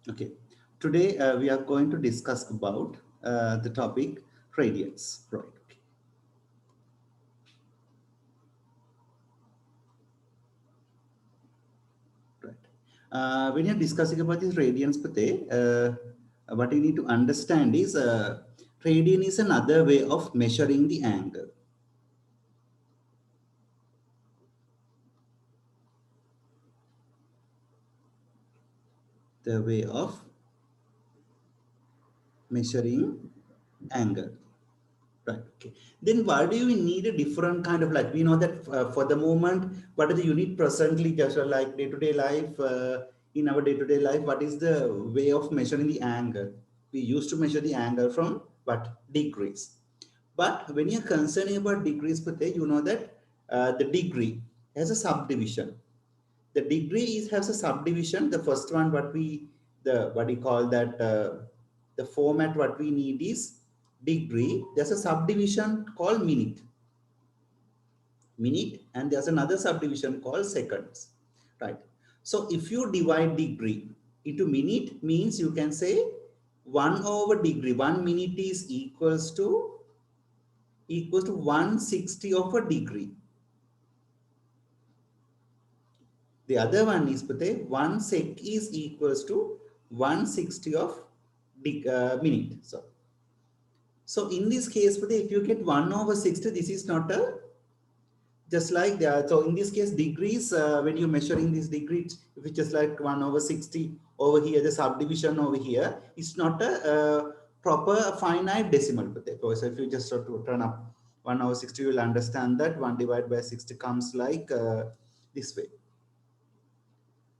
Okay, today we are going to discuss about the topic radiance. Right. Okay. Right. When you're discussing about this radiance, Pate, what you need to understand is radian is another way of measuring the angle. The way of measuring angle. Right. Okay. Then why do you need a different kind of like we know that for the moment, what is the unit presently just like day-to-day life in our day-to-day life, what is the way of measuring the angle? We used to measure the angle from what degrees. But when you're concerning about degrees, Pate, you know that the degree has a subdivision. The degree is has a subdivision. The first one, what we call that the format what we need is degree. There's a subdivision called minute, and there's another subdivision called seconds, right? So if you divide degree into minute, means you can say 1/degree. 1 minute is equals to 1/60 of a degree. The other one is Pate, 1 sec is equals to 1/60 of minute. So in this case, Pate, if you get 1/60, this is not a just like that. So in this case, degrees, when you're measuring these degrees, if it's just like 1/60 over here, the subdivision over here, it's not a proper finite decimal. Pate. So if you just sort of turn up 1/60, you will understand that 1 divided by 60 comes like this way.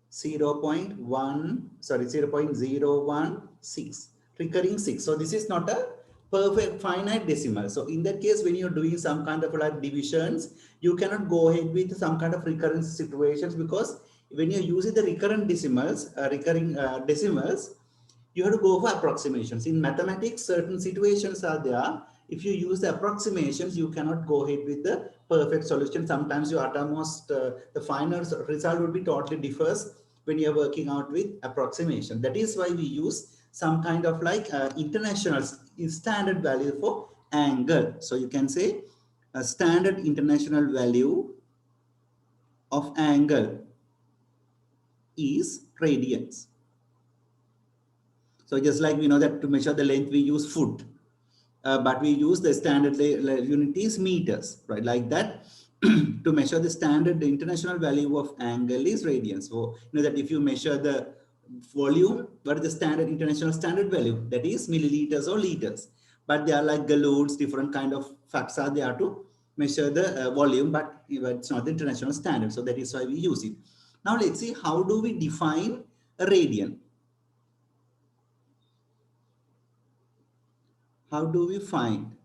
0.1 sorry 0.016 recurring 6. So this is not a perfect finite decimal. So in that case, when you're doing some kind of like divisions, you cannot go ahead with some kind of recurrence situations, because when you're using the recurrent decimals, recurring decimals, you have to go for approximations. In mathematics, certain situations are there. If you use the approximations, you cannot go ahead with the perfect solution. Sometimes your uttermost, the final result will be totally differs when you're working out with approximation. That is why we use some kind of like international standard value for angle. So you can say a standard international value of angle is radians. So just like we know that to measure the length, we use foot. But we use the standard unit is meters, right? Like that. To measure the standard, the international value of angle is radians. So you know that if you measure the volume, what is the standard international standard value? That is milliliters or liters. But they are like galoons, different kind of facts are there to measure the volume, but it's not the international standard. So that is why we use it. Now let's see, how do we define a radian? How do we find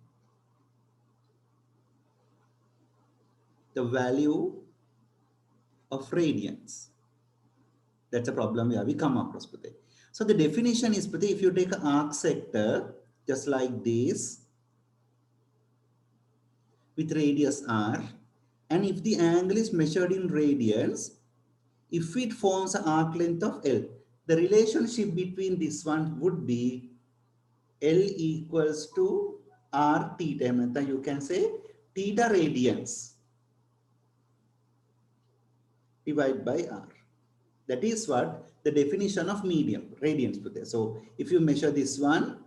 the value of radians? That's a problem where we come across, Pute. So the definition is, Pute, if you take an arc sector just like this with radius r, and if the angle is measured in radians, if it forms an arc length of L, the relationship between this one would be L equals to r theta. You can say theta radians divided by r. That is what the definition of medium radians put there. So if you measure this one,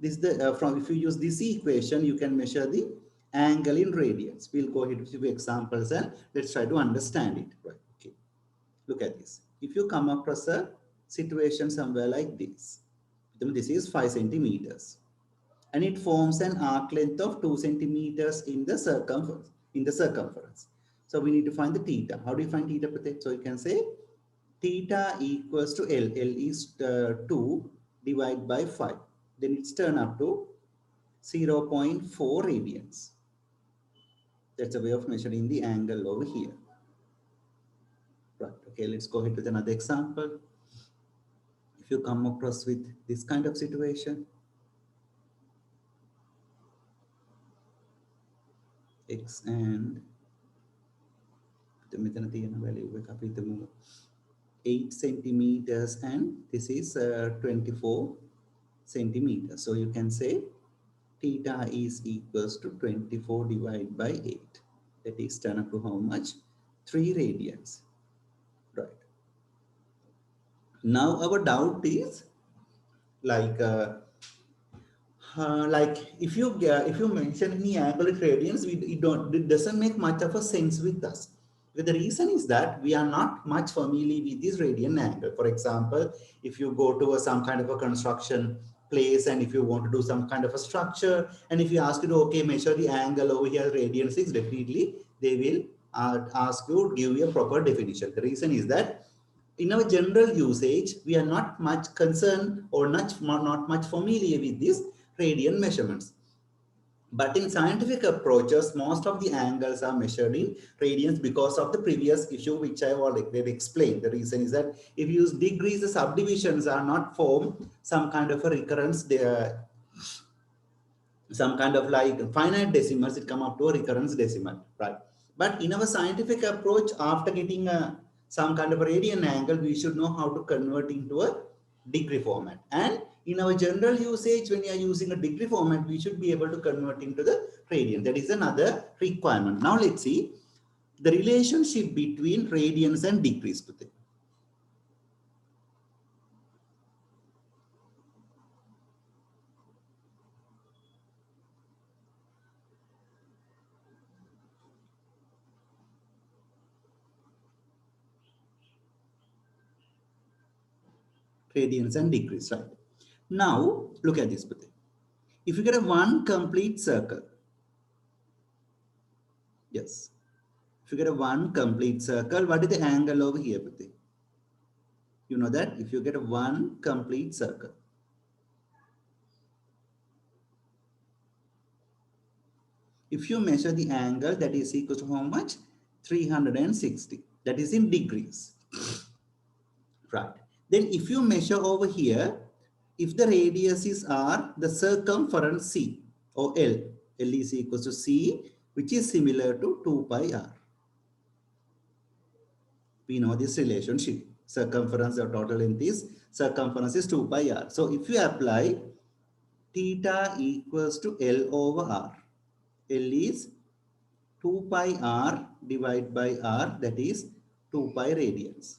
this the from if you use this equation, you can measure the angle in radians. We'll go ahead with a few examples and let's try to understand it. Right? Okay. Look at this. If you come across a situation somewhere like this, then this is 5 centimeters, and it forms an arc length of 2 centimeters in the circumference. So we need to find the theta. How do you find theta, Pratik? So you can say theta equals to L. L is 2 divided by 5. Then it's turned up to 0.4 radians. That's a way of measuring the angle over here. Right. Okay, let's go ahead with another example. If you come across with this kind of situation, x and the value 8 centimeters, and this is 24 centimeters. So you can say theta is equals to 24 divided by 8. That is turn up to how much? 3 radians. Right. Now our doubt is like if you mention any angle at radians, it doesn't make much of a sense with us. But the reason is that we are not much familiar with this radian angle. For example, if you go to some kind of a construction place, and if you want to do some kind of a structure, and if you ask you to okay measure the angle over here radians is, definitely they will ask you give you a proper definition. The reason is that in our general usage, we are not much concerned or not much familiar with these radian measurements. But in scientific approaches, most of the angles are measured in radians because of the previous issue which I already explained. The reason is that if you use degrees, the subdivisions are not form some kind of a recurrence. They are some kind of like finite decimals, it come up to a recurrence decimal, right? But in our scientific approach, after getting some kind of a radian angle, we should know how to convert into a degree format. And in our general usage, when you are using a degree format, we should be able to convert into the radian. That is another requirement. Now let's see the relationship between radians and degrees. Radians and degrees, right? Now look at this. If you get a one complete circle, yes. If you get a one complete circle, what is the angle over here, Priti? You know that if you get a one complete circle, if you measure the angle, that is equal to how much? 360. That is in degrees. Right. Then if you measure over here, if the radius is R, the circumference C or L, L is equal to C, which is similar to 2 pi R. We know this relationship. Circumference or total length is circumference is 2 pi R. So if you apply theta equals to L over R. L is 2 pi R divided by R, that is 2 pi radians.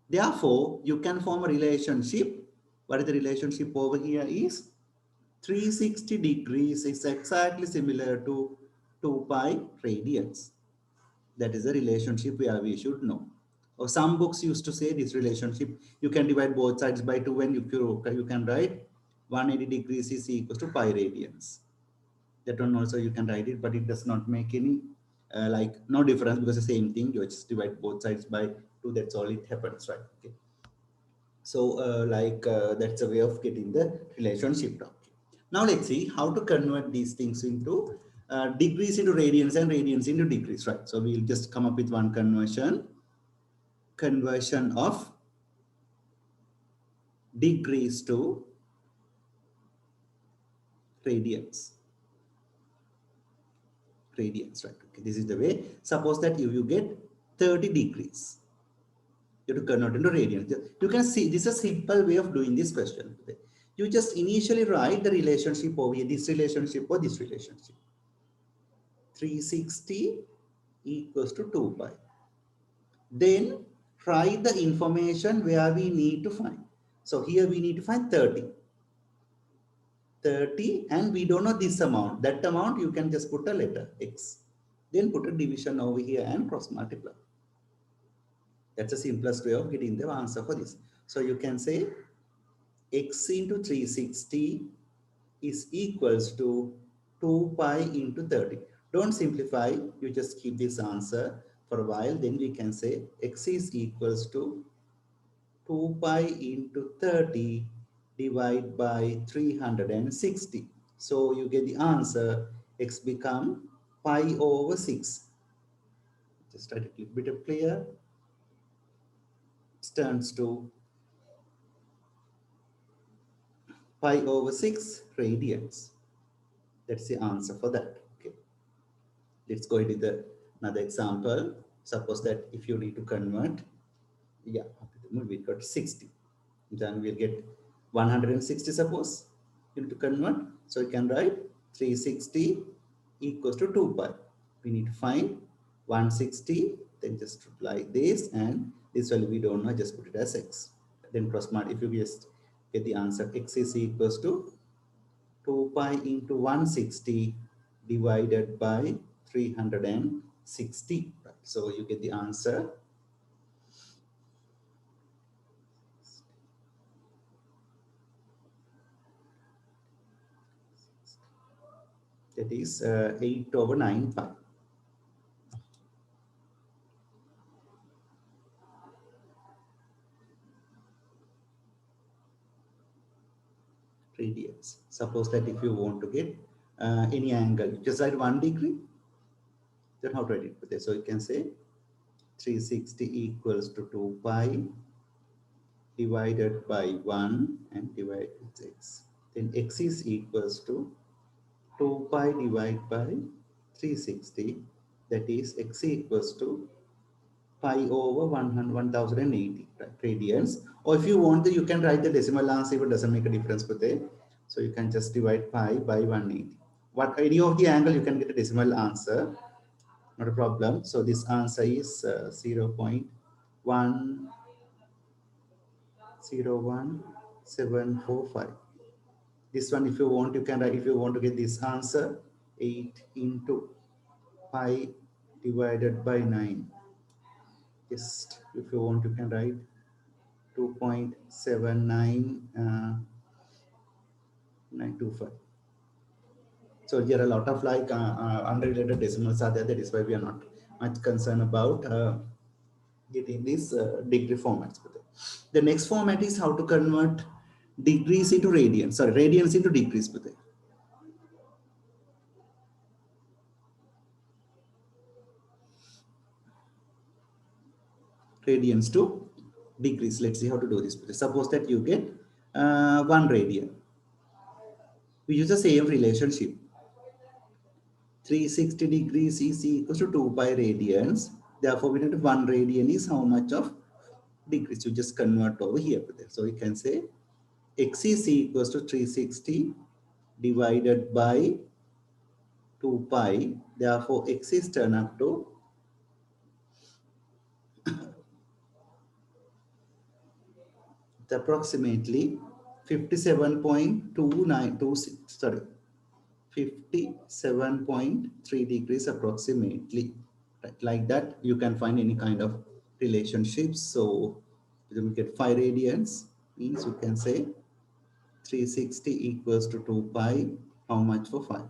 Therefore, you can form a relationship. What is the relationship over here is 360 degrees is exactly similar to 2 pi radians. That is a relationship we should know. Or some books used to say this relationship, you can divide both sides by 2 and you can write 180 degrees is equal to pi radians. That one also you can write it, but it does not make any like no difference because the same thing, you just divide both sides by 2, that's all it happens, right? Okay. So that's a way of getting the relationship down. Now let's see how to convert these things into degrees into radians and radians into degrees, right? So we'll just come up with one conversion of degrees to radians. Radians, right? Okay, this is the way. Suppose that if you get 30 degrees, you have to convert into radians. You can see this is a simple way of doing this question. You just initially write the relationship over here, this relationship or this relationship. 360 equals to 2 pi. Then write the information where we need to find. So here we need to find 30. 30 and we don't know this amount. That amount you can just put a letter X. Then put a division over here and cross multiply. That's the simplest way of getting the answer for this. So you can say X into 360 is equals to 2 pi into 30. Don't simplify, you just keep this answer for a while. Then we can say X is equals to 2 pi into 30 divided by 360. So you get the answer, X become pi over 6. Just try to keep a bit of clear. It turns to pi over 6 radians. That's the answer for that. Okay. Let's go into another example. Suppose that if you need to convert, yeah, we got 60. Then we'll get 160, suppose you need to convert. So you can write 360 equals to 2 pi. We need to find 160, then just reply this, and this value we don't know, just put it as x. Then cross multiply. If you just get the answer, x is equals to 2 pi into 160 divided by 360. Right? So you get the answer, that is 8 over 9 pi. Radians. Suppose that if you want to get any angle, just write 1 degree, then how to write it? Okay, so you can say 360 equals to 2 pi divided by 1 and divide with x. Then x is equals to 2 pi divided by 360, that is x equals to pi over 1080, right, radians. Or if you want to, you can write the decimal answer if it doesn't make a difference with it. So you can just divide pi by 180. What any of the angle you can get a decimal answer, not a problem. So this answer is 0.101745. This one, if you want, you can write. If you want to get this answer, 8 into pi divided by 9. Just if you want, you can write 2.79925. So there are a lot of like unrelated decimals are there. That is why we are not much concerned about getting these degree formats. The next format is how to convert degrees into radians. Sorry, radians into degrees. Radians to degrees. Let's see how to do this. Suppose that you get 1 radian. We use the same relationship. 360 degrees is equals to 2 pi radians. Therefore, we know 1 radian is how much of degrees. You just convert over here. So you can say x is equals to 360 divided by 2 pi. Therefore, x is turned up to approximately 57.292, sorry, 57.3 degrees approximately. Right? Like that, you can find any kind of relationships. So we get 5 radians, means you can say 360 equals to 2 pi. How much for 5?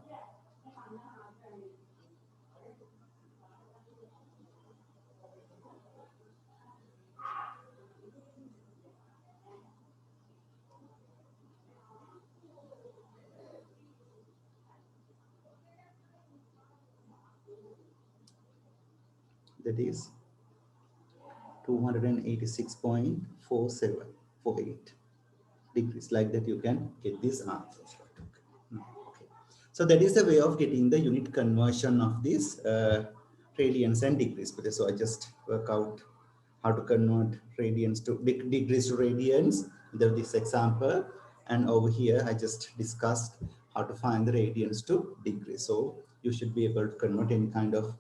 That is 286.4748 degrees. Like that, you can get these answers. Okay. So that is the way of getting the unit conversion of these radians and degrees. So I just work out how to convert radians to degrees to radians. There's this example, and over here I just discussed how to find the radians to degrees. So you should be able to convert any kind of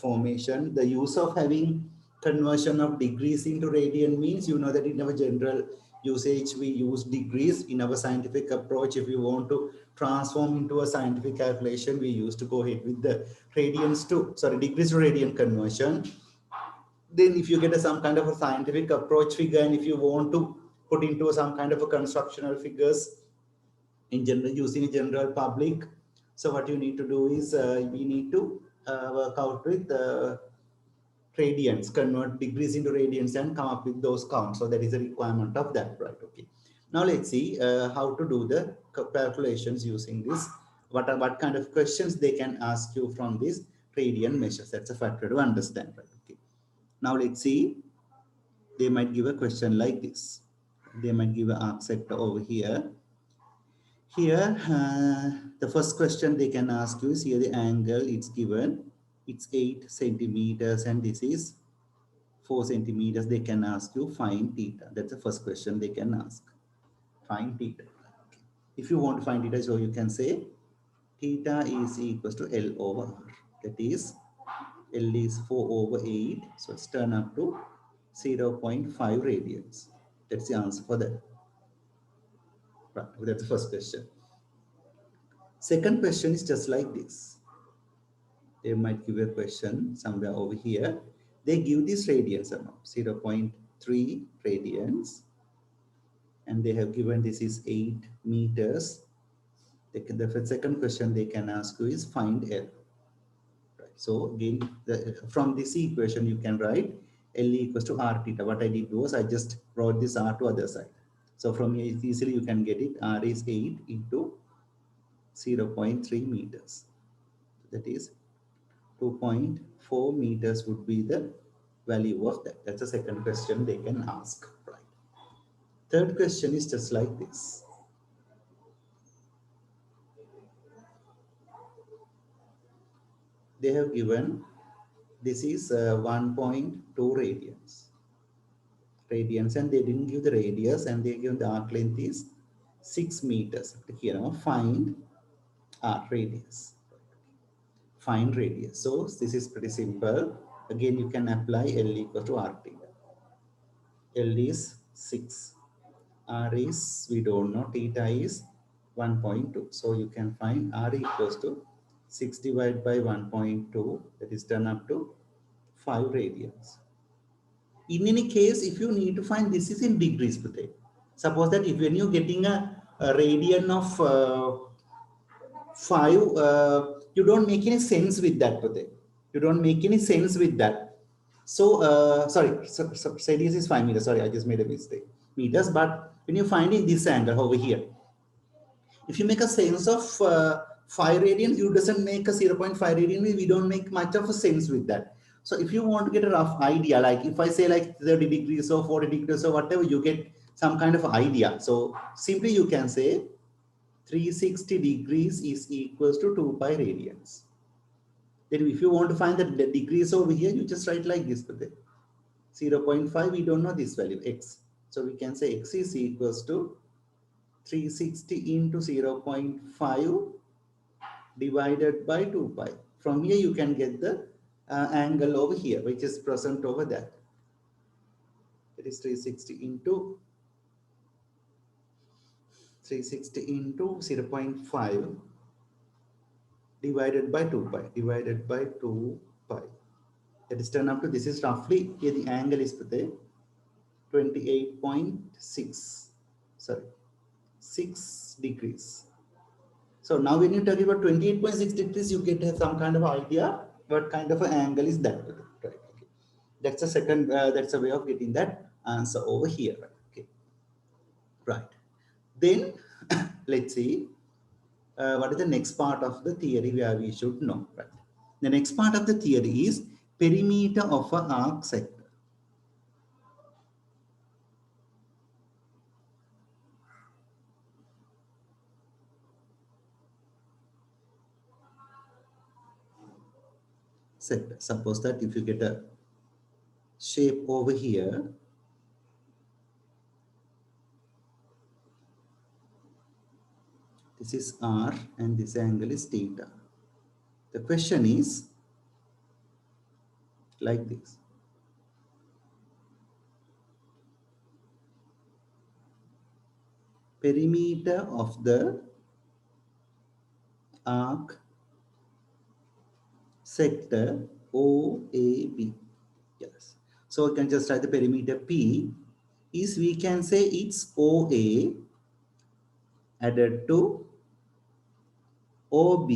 formation. The use of having conversion of degrees into radian means, you know, that in our general usage we use degrees. In our scientific approach, if you want to transform into a scientific calculation, we used to go ahead with the radians to, sorry, degrees to radian conversion. Then if you get some kind of a scientific approach figure, and if you want to put into some kind of a constructional figures in general, using a general public, so what you need to do is we need to work out with radians, convert degrees into radians and come up with those counts. So that is a requirement of that, right? Okay. Now let's see how to do the calculations using this. What kind of questions they can ask you from this radian measures. That's a factor to understand, right? Okay. Now let's see. They might give a question like this. They might give an arc sector over here. Here, the first question they can ask you is, here the angle it's given it's 8 centimeters and this is 4 centimeters. They can ask you find theta. That's the first question they can ask. Find theta. If you want to find theta, so you can say theta is equals to L over R. That is L is 4 over 8. So it's turn up to 0.5 radians. That's the answer for that. Right. That's the first question. Second question is just like this. They might give a question somewhere over here. They give this radians amount, 0.3 radians. And they have given this is 8 meters. The second question they can ask you is find L. Right. So again, from this equation, you can write L equals to R theta. What I did was I just brought this R to other side. So from here, easily you can get it. R is 8 into 0.3 meters. That is 2.4 meters would be the value of that. That's the second question they can ask. Right. Third question is just like this. They have given this is 1.2 radians and they didn't give the radius and they give the arc length is 6 meters. Here now find arc radius. Find radius. So this is pretty simple. Again, you can apply L equal to R theta. L is 6. R is, we don't know, theta is 1.2. So you can find R equals to 6 divided by 1.2. That is done up to 5 radians. In any case, if you need to find this is in degrees, suppose that if when you're getting a radian of 5, you don't make any sense with that, you don't make any sense with that. So sorry, so radius is 5 meters. Sorry, I just made a mistake. Meters, but when you find in this angle over here, if you make a sense of 5 radians, you doesn't make a 0.5 radian. We don't make much of a sense with that. So if you want to get a rough idea, like if I say like 30 degrees or 40 degrees or whatever, you get some kind of idea. So simply you can say 360 degrees is equals to 2 pi radians. Then if you want to find the degrees over here, you just write like this. 0.5, we don't know this value, x. So we can say x is equals to 360 into 0.5 divided by 2 pi. From here, you can get the angle over here, which is present over that. It is 360 into 0.5 divided by 2 pi, divided by 2 pi. That is turned up to, this is roughly, here the angle is 28.6, sorry, 6 degrees. So now when you talk about 28.6 degrees, you get some kind of idea what kind of an angle is that. Right? Okay. That's a second, that's a way of getting that answer over here. Okay. Right. Then let's see what is the next part of the theory where we should know. Right. The next part of the theory is perimeter of an arc sector. Sector. Suppose that if you get a shape over here, this is R and this angle is theta. The question is like this. Perimeter of the arc sector OAB. Yes. So we can just write the perimeter P is, we can say it's OA added to OB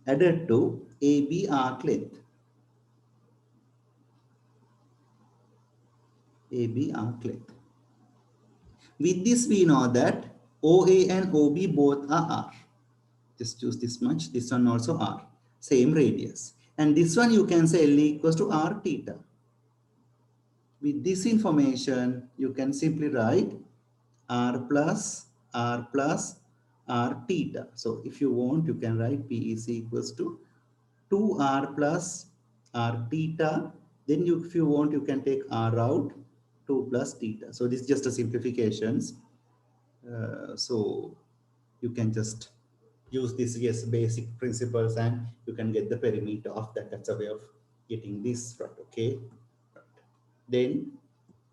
added to AB arc length. AB arc length. With this, we know that OA and OB both are R. Just choose this much. This one also R. Same radius. And this one you can say L equals to R theta. With this information, you can simply write R plus R plus R theta. So if you want, you can write P is equals to 2r plus r theta. Then you, if you want, you can take r out, 2 plus theta. So this is just a simplifications. So you can just use this, yes, basic principles, and you can get the perimeter of that. That's a way of getting this, right? Okay. Then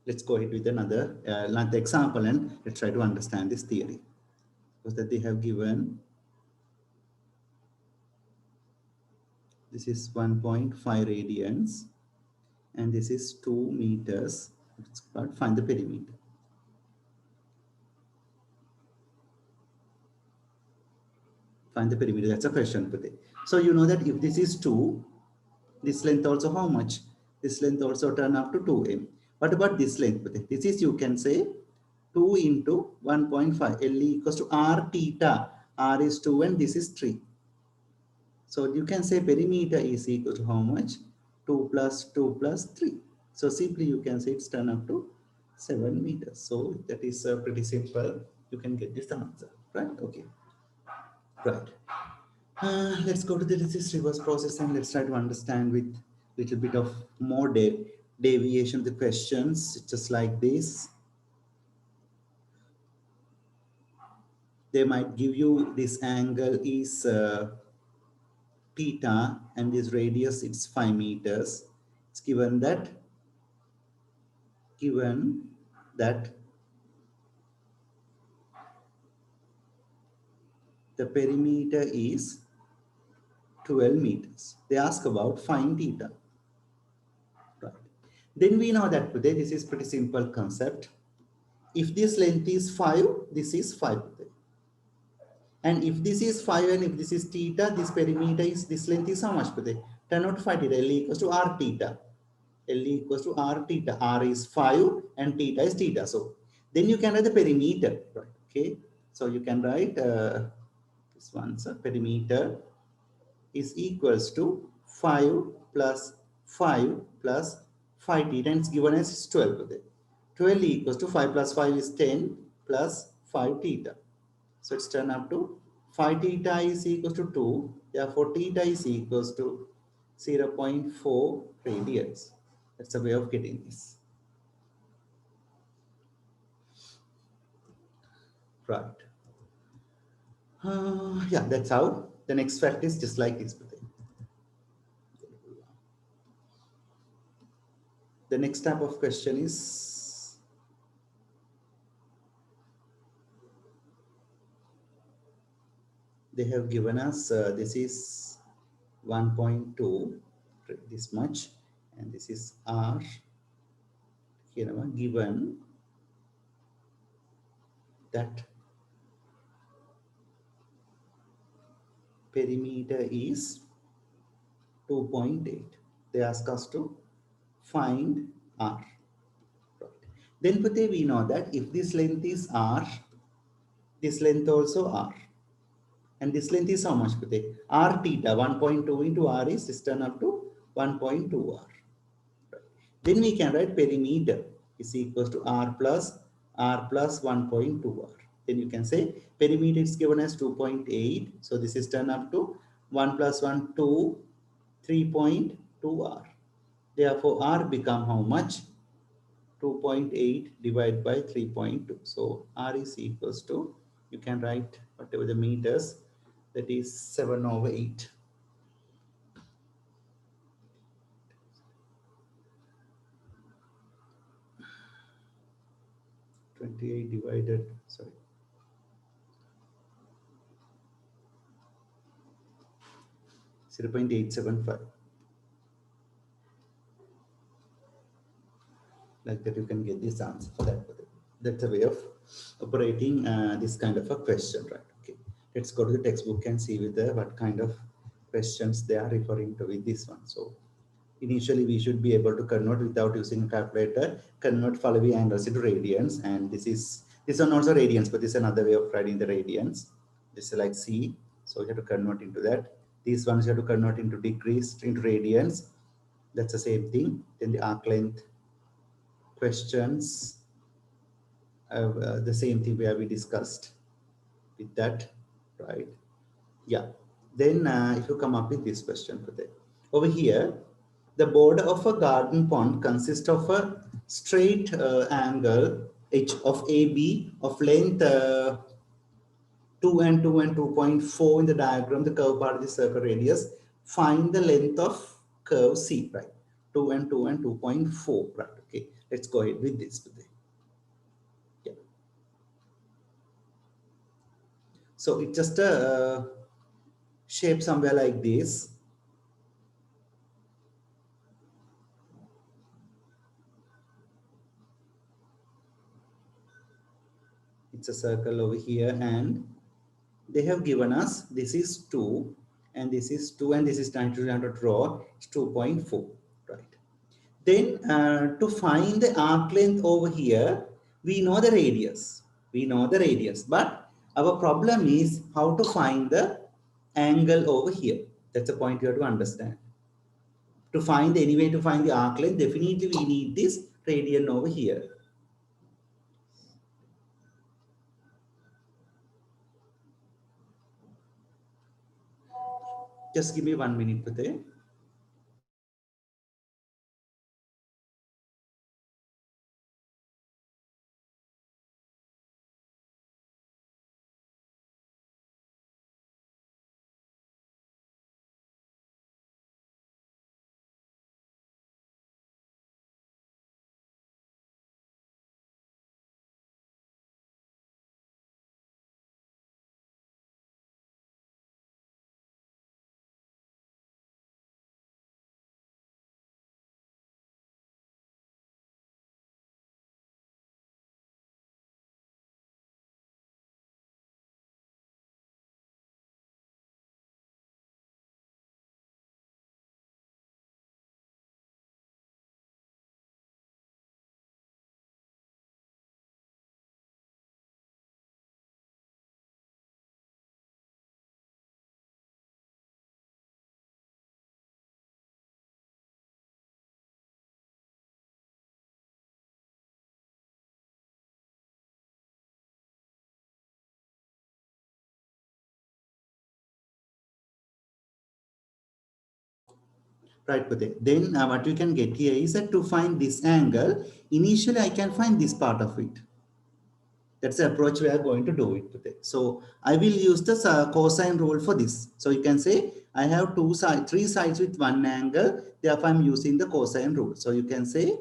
let's go ahead with another example, and let's try to understand this theory. Because that they have given, this is 1.5 radians and this is 2 meters. Let's find the perimeter. Find the perimeter, that's a question today. So you know that if this is 2, this length also how much? This length also turn up to 2m. What about this length? This is, you can say, 2 into 1.5. L equals to r theta. R is 2 and this is 3. So you can say perimeter is equal to how much? 2 plus 2 plus 3. So simply you can say it's turn up to 7 meters. So that is pretty simple. You can get this answer, right? Okay, right. Let's go to the resist reverse process and let's try to understand with little bit of more deviation the questions, just like this. They might give you this angle is theta and this radius it's 5 meters. It's given that the perimeter is 12 meters. They ask about find theta. Right. Then we know that today this is pretty simple concept. If this length is 5, this is 5. And if this is 5 and if this is theta, this perimeter is, this length is how much? 10 out 5 theta, L equals to r theta. L equals to r theta. R is 5 and theta is theta. So then you can write the perimeter, right? Okay. So you can write this one, so perimeter is equals to 5 plus 5 plus 5 theta, and it's given as 12. 12 equals to 5 plus 5 is 10 plus 5 theta. So it's turned up to 5 theta is equals to 2. Therefore, theta is equals to 0.4 radians. That's a way of getting this. Right. Yeah, that's how. The next fact is just like this. The next type of question is, they have given us this is 1.2, this much, and this is r. Here, given that perimeter is 2.8. They ask us to find r. Right. Then we know that if this length is r, this length also r. And this length is how much? R theta, 1.2 into r is this turn up to 1.2 r. Right. Then we can write perimeter is equals to r plus 1.2 r. Then you can say perimeter is given as 2.8. So this is turn up to 1 plus 1, 2, 3.2 r. Therefore, r become how much? 2.8 divided by 3.2. So r is equals to, you can write whatever the meters, that is 7/8. 28 divided, sorry, 0.875. Like that you can get this answer for that. That's a way of operating this kind of a question, right? Okay, let's go to the textbook and see with what kind of questions they are referring to with this one. So initially we should be able to convert without using a calculator, convert Falabi angles into radians, and this one also radians, but this is another way of writing the radians. This is like C, so you have to convert into that. These ones you have to convert into degrees, into radians. That's the same thing. Then the arc length questions, the same thing where we discussed with that, right? Yeah. Then if you come up with this question, Pute. Over here, the border of a garden pond consists of a straight angle h of AB of length 2 and 2 and 2.4 in the diagram, the curve part of the circle radius. Find the length of curve C, right? 2 and 2 and 2.4, right? Okay, let's go ahead with this. Yeah. So it's just a shape somewhere like this. It's a circle over here, and they have given us this is 2 and this is 2 and this is 900 draw, it's 2.4, right? Then to find the arc length over here, we know the radius. We know the radius, but our problem is how to find the angle over here. That's a point you have to understand. To find any way to find the arc length, definitely we need this radian over here. Just give me 1 minute, Pate. Right, Pate. Then what you can get here is that to find this angle, initially I can find this part of it. That's the approach we are going to do it today. So I will use the cosine rule for this. So you can say I have three sides with one angle. Therefore, I'm using the cosine rule. So you can say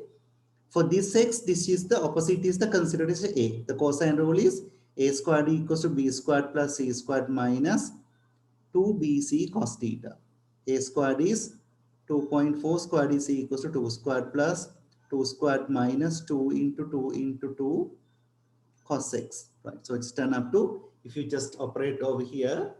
for this x, this is the opposite is the considered as a. The cosine rule is a squared equals to b squared plus c squared minus 2bc cos theta. A squared is 2.4 squared is equals to 2 squared plus 2 squared minus 2 into 2 into 2 cos x, right? So it's turned up to, if you just operate over here,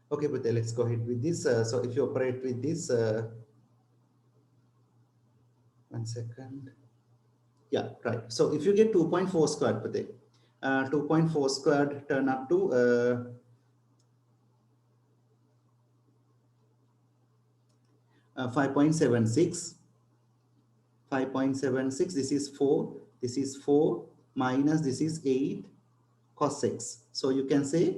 okay, but let's go ahead with this. So if you operate with this, 1 second. Yeah, right. So if you get 2.4 squared, Pate, 2.4 squared turn up to 5.76. 5.76, this is 4, this is 4, minus this is 8 cos x. So you can say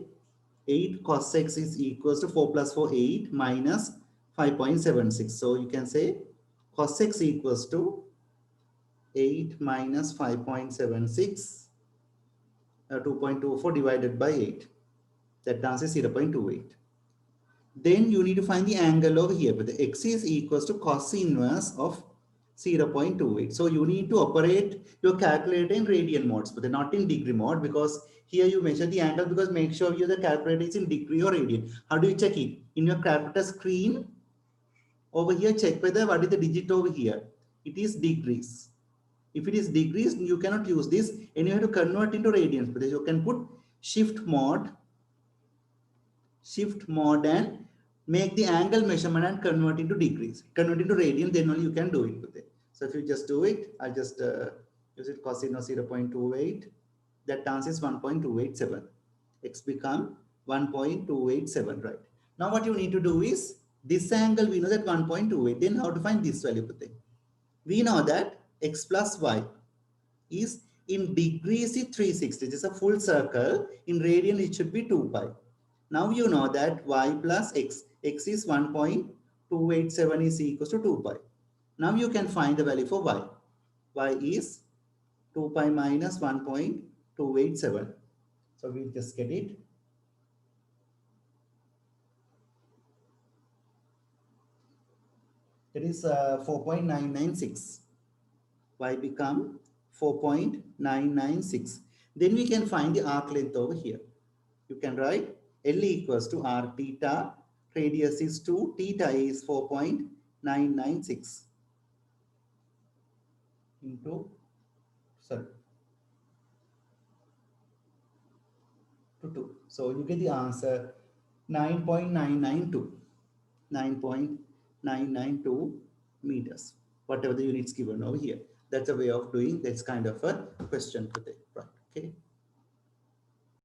8 cos x is equals to 4 plus 4, 8 minus 5.76. So you can say cos x equals to 8 minus 5.76, 2.24 divided by 8. That answer is 0.28. Then you need to find the angle over here, but the x is equals to cos inverse of 0.28. So you need to operate your calculator in radian modes, but they're not in degree mode, because here you measure the angle, because make sure the calculator is in degree or radian. How do you check it? In your calculator screen over here, check whether what is the digit over here. It is degrees. If it is degrees, you cannot use this, and you have to convert into radians. But you can put shift mod and make the angle measurement and convert into degrees, convert into radian, then only you can do it with it. So if you just do it, I'll just use it cosine of 0.28. That answer is 1.287. X become 1.287, right? Now what you need to do is, this angle we know that 1.28. Then how to find this value? We know that x plus y is in degrees is 360. This is a full circle. In radian, it should be 2 pi. Now you know that y plus x is 1.287 is equals to 2 pi. Now you can find the value for y. Y is 2 pi minus 1.287. So we just get it. That is 4.996. Y become 4.996. Then we can find the arc length over here. You can write L equals to r theta, radius is 2, theta is 4.996 into, sorry, to 2. So you get the answer 9.992, 9.992 meters, whatever the units given over here. That's a way of doing this kind of a question today, right? Okay.